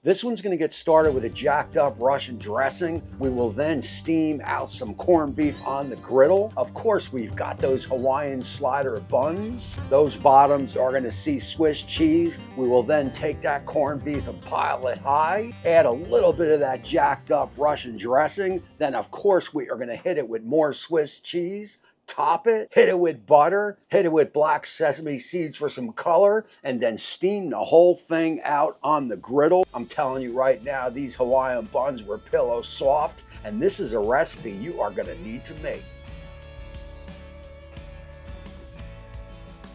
This one's going to get started with a jacked up Russian dressing. We will then steam out some corned beef on the griddle. Of course, we've got those Hawaiian slider buns. Those bottoms are going to see Swiss cheese. We will then take that corned beef and pile it high, add a little bit of that jacked up Russian dressing. Then, of course, we are going to hit it with more Swiss cheese. Top it, hit it with butter, hit it with black sesame seeds for some color, and then steam the whole thing out on the griddle. I'm telling you right now, these Hawaiian buns were pillow soft, and this is a recipe you are going to need to make.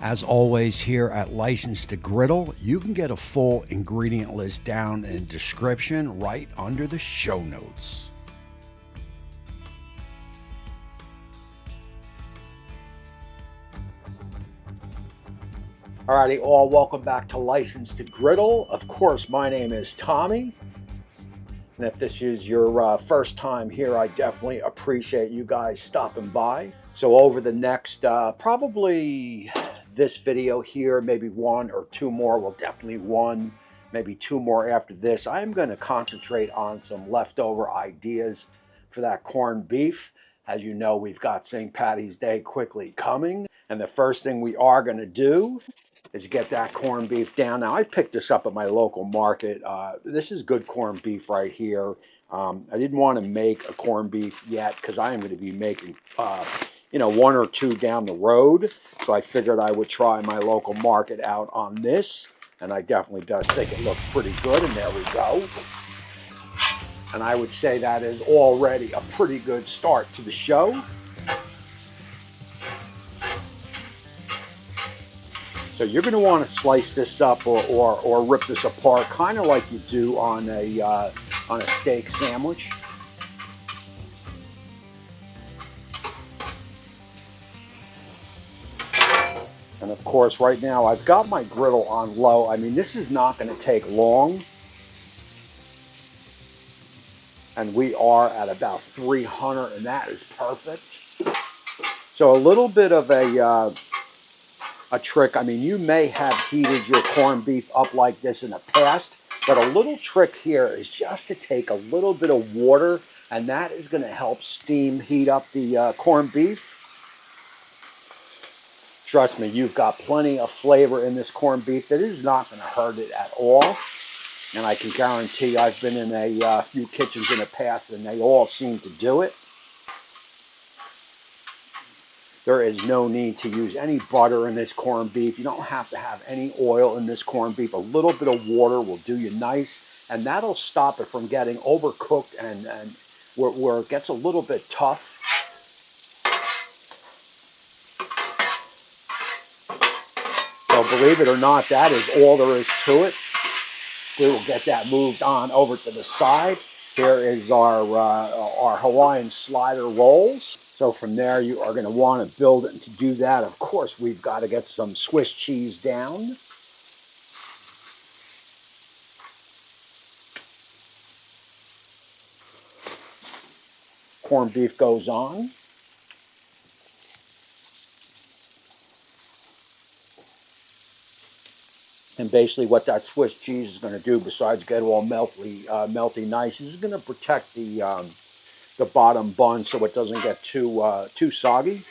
As always, here at Licensed to Griddle, you can get a full ingredient list down in the description right under the show notes. Alrighty, all, welcome back to Licensed to Griddle. Of course, my name is Tommy. And if this is your first time here, I definitely appreciate you guys stopping by. So over the next, probably this video here, maybe one or two more, well, definitely one, maybe two more after this, I'm going to concentrate on some leftover ideas for that corned beef. As you know, we've got St. Patty's Day quickly coming. And the first thing we are going to do is get that corned beef down. Now, I picked this up at my local market. This is good corned beef right here. I didn't want to make a corned beef yet because I am going to be making, one or two down the road. So I figured I would try my local market out on this. And I definitely does think it looks pretty good. And there we go. And I would say that is already a pretty good start to the show. So you're going to want to slice this up or rip this apart, kind of like you do on a steak sandwich. And of course, right now I've got my griddle on low. I mean, this is not going to take long. And we are at about 300, and that is perfect. So a little bit of a trick. I mean, you may have heated your corned beef up like this in the past, but a little trick here is just to take a little bit of water, and that is going to help heat up the corned beef. Trust me, you've got plenty of flavor in this corned beef. It is not going to hurt it at all. And I can guarantee I've been in a few kitchens in the past, and they all seem to do it. There is no need to use any butter in this corned beef. You don't have to have any oil in this corned beef. A little bit of water will do you nice, and that'll stop it from getting overcooked and where it gets a little bit tough. So believe it or not, that is all there is to it. We will get that moved on over to the side. Here is our Hawaiian slider rolls. So from there, you are going to want to build it. And to do that, of course, we've got to get some Swiss cheese down. Corned beef goes on. And basically what that Swiss cheese is going to do, besides get all melty nice, is going to protect the bottom bun so it doesn't get too soggy.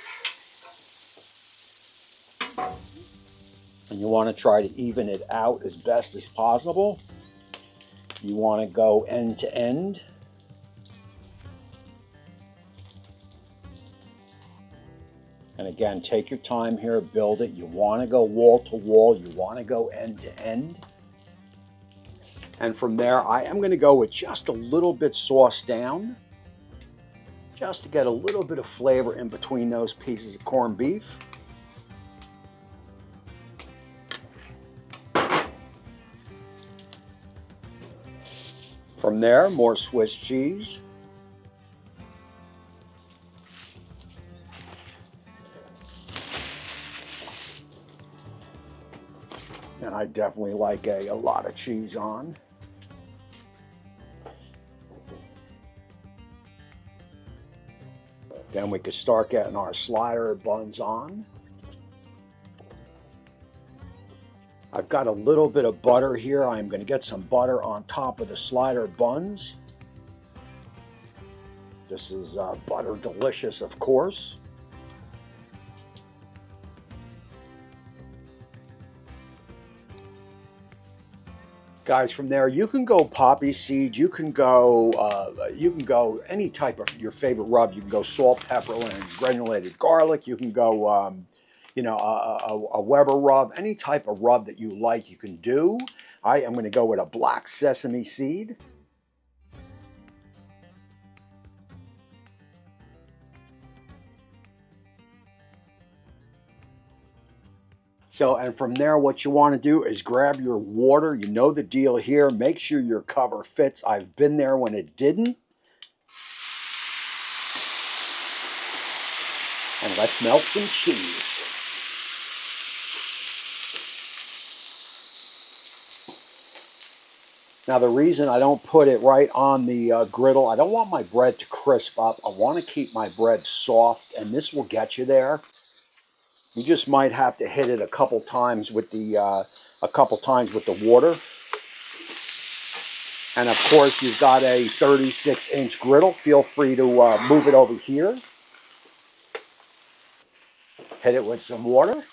And you want to try to even it out as best as possible. You want to go end to end. And again, take your time here, build it. You want to go wall to wall. You want to go end to end. And from there, I am going to go with just a little bit sauced down, just to get a little bit of flavor in between those pieces of corned beef. From there, more Swiss cheese. And I definitely like a lot of cheese on. Then we could start getting our slider buns on. I've got a little bit of butter here. I'm going to get some butter on top of the slider buns. This is butter delicious, of course. Guys, from there you can go poppy seed, you can go any type of your favorite rub. You can go salt, pepper, and granulated garlic. You can go you know, a Weber rub, any type of rub that you like you can do. I am going to go with a black sesame seed. So, and from there, what you want to do is grab your water. You know the deal here. Make sure your cover fits. I've been there when it didn't. And let's melt some cheese. Now, the reason I don't put it right on the griddle, I don't want my bread to crisp up. I want to keep my bread soft, and this will get you there. You just might have to hit it a couple times with the water. And of course, you've got a 36-inch griddle. Feel free to move it over here. Hit it with some water.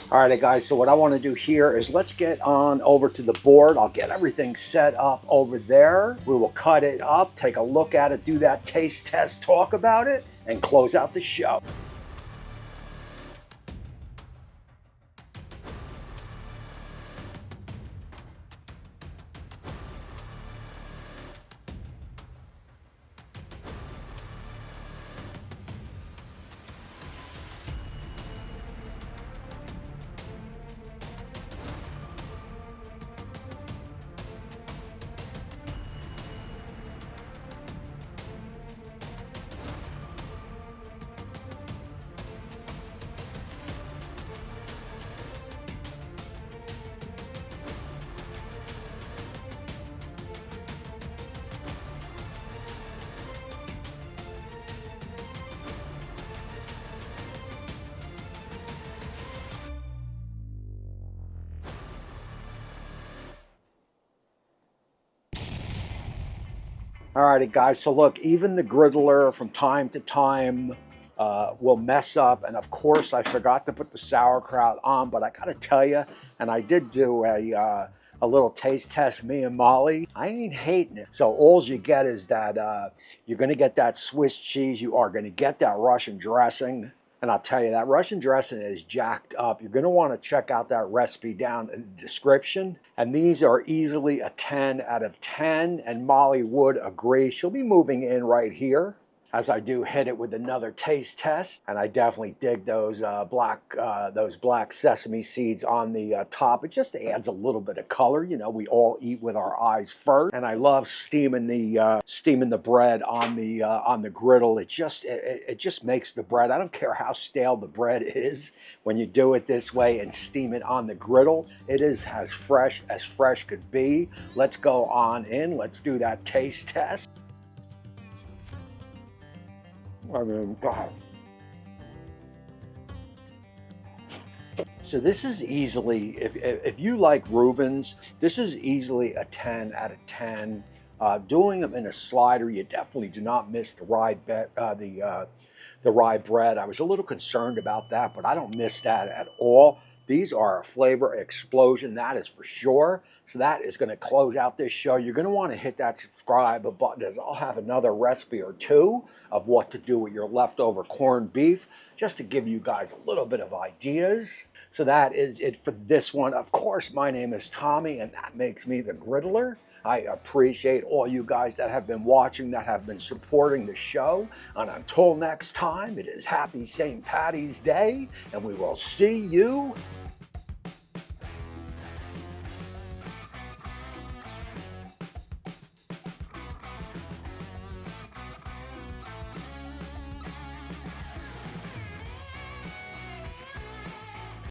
All right, guys, so what I want to do here is let's get on over to the board. I'll get everything set up over there. We will cut it up, take a look at it, do that taste test, talk about it, and close out the show. Alrighty, guys, so look, even the griddler from time to time will mess up. And of course, I forgot to put the sauerkraut on, but I gotta tell you, and I did do a little taste test, me and Molly, I ain't hating it. So all you get is that you're gonna get that Swiss cheese, you are gonna get that Russian dressing. And I'll tell you, that Russian dressing is jacked up. You're going to want to check out that recipe down in the description. And these are easily a 10 out of 10. And Molly would agree. She'll be moving in right here as I do hit it with another taste test. And I definitely dig those black sesame seeds on the top. It just adds a little bit of color. You know, we all eat with our eyes first. And I love steaming the bread on the griddle. It just makes the bread. I don't care how stale the bread is. When you do it this way and steam it on the griddle, it is as fresh could be. Let's go on in. Let's do that taste test. I mean, God. So this is easily, if you like Reuben's, this is easily a 10 out of 10. Doing them in a slider, you definitely do not miss the rye bread. I was a little concerned about that, but I don't miss that at all. These are a flavor explosion, that is for sure. So that is going to close out this show. You're going to want to hit that subscribe button, as I'll have another recipe or two of what to do with your leftover corned beef, just to give you guys a little bit of ideas. So that is it for this one. Of course, my name is Tommy, and that makes me the Griddler. I appreciate all you guys that have been watching, that have been supporting the show. And until next time, it is happy St. Patty's Day, and we will see you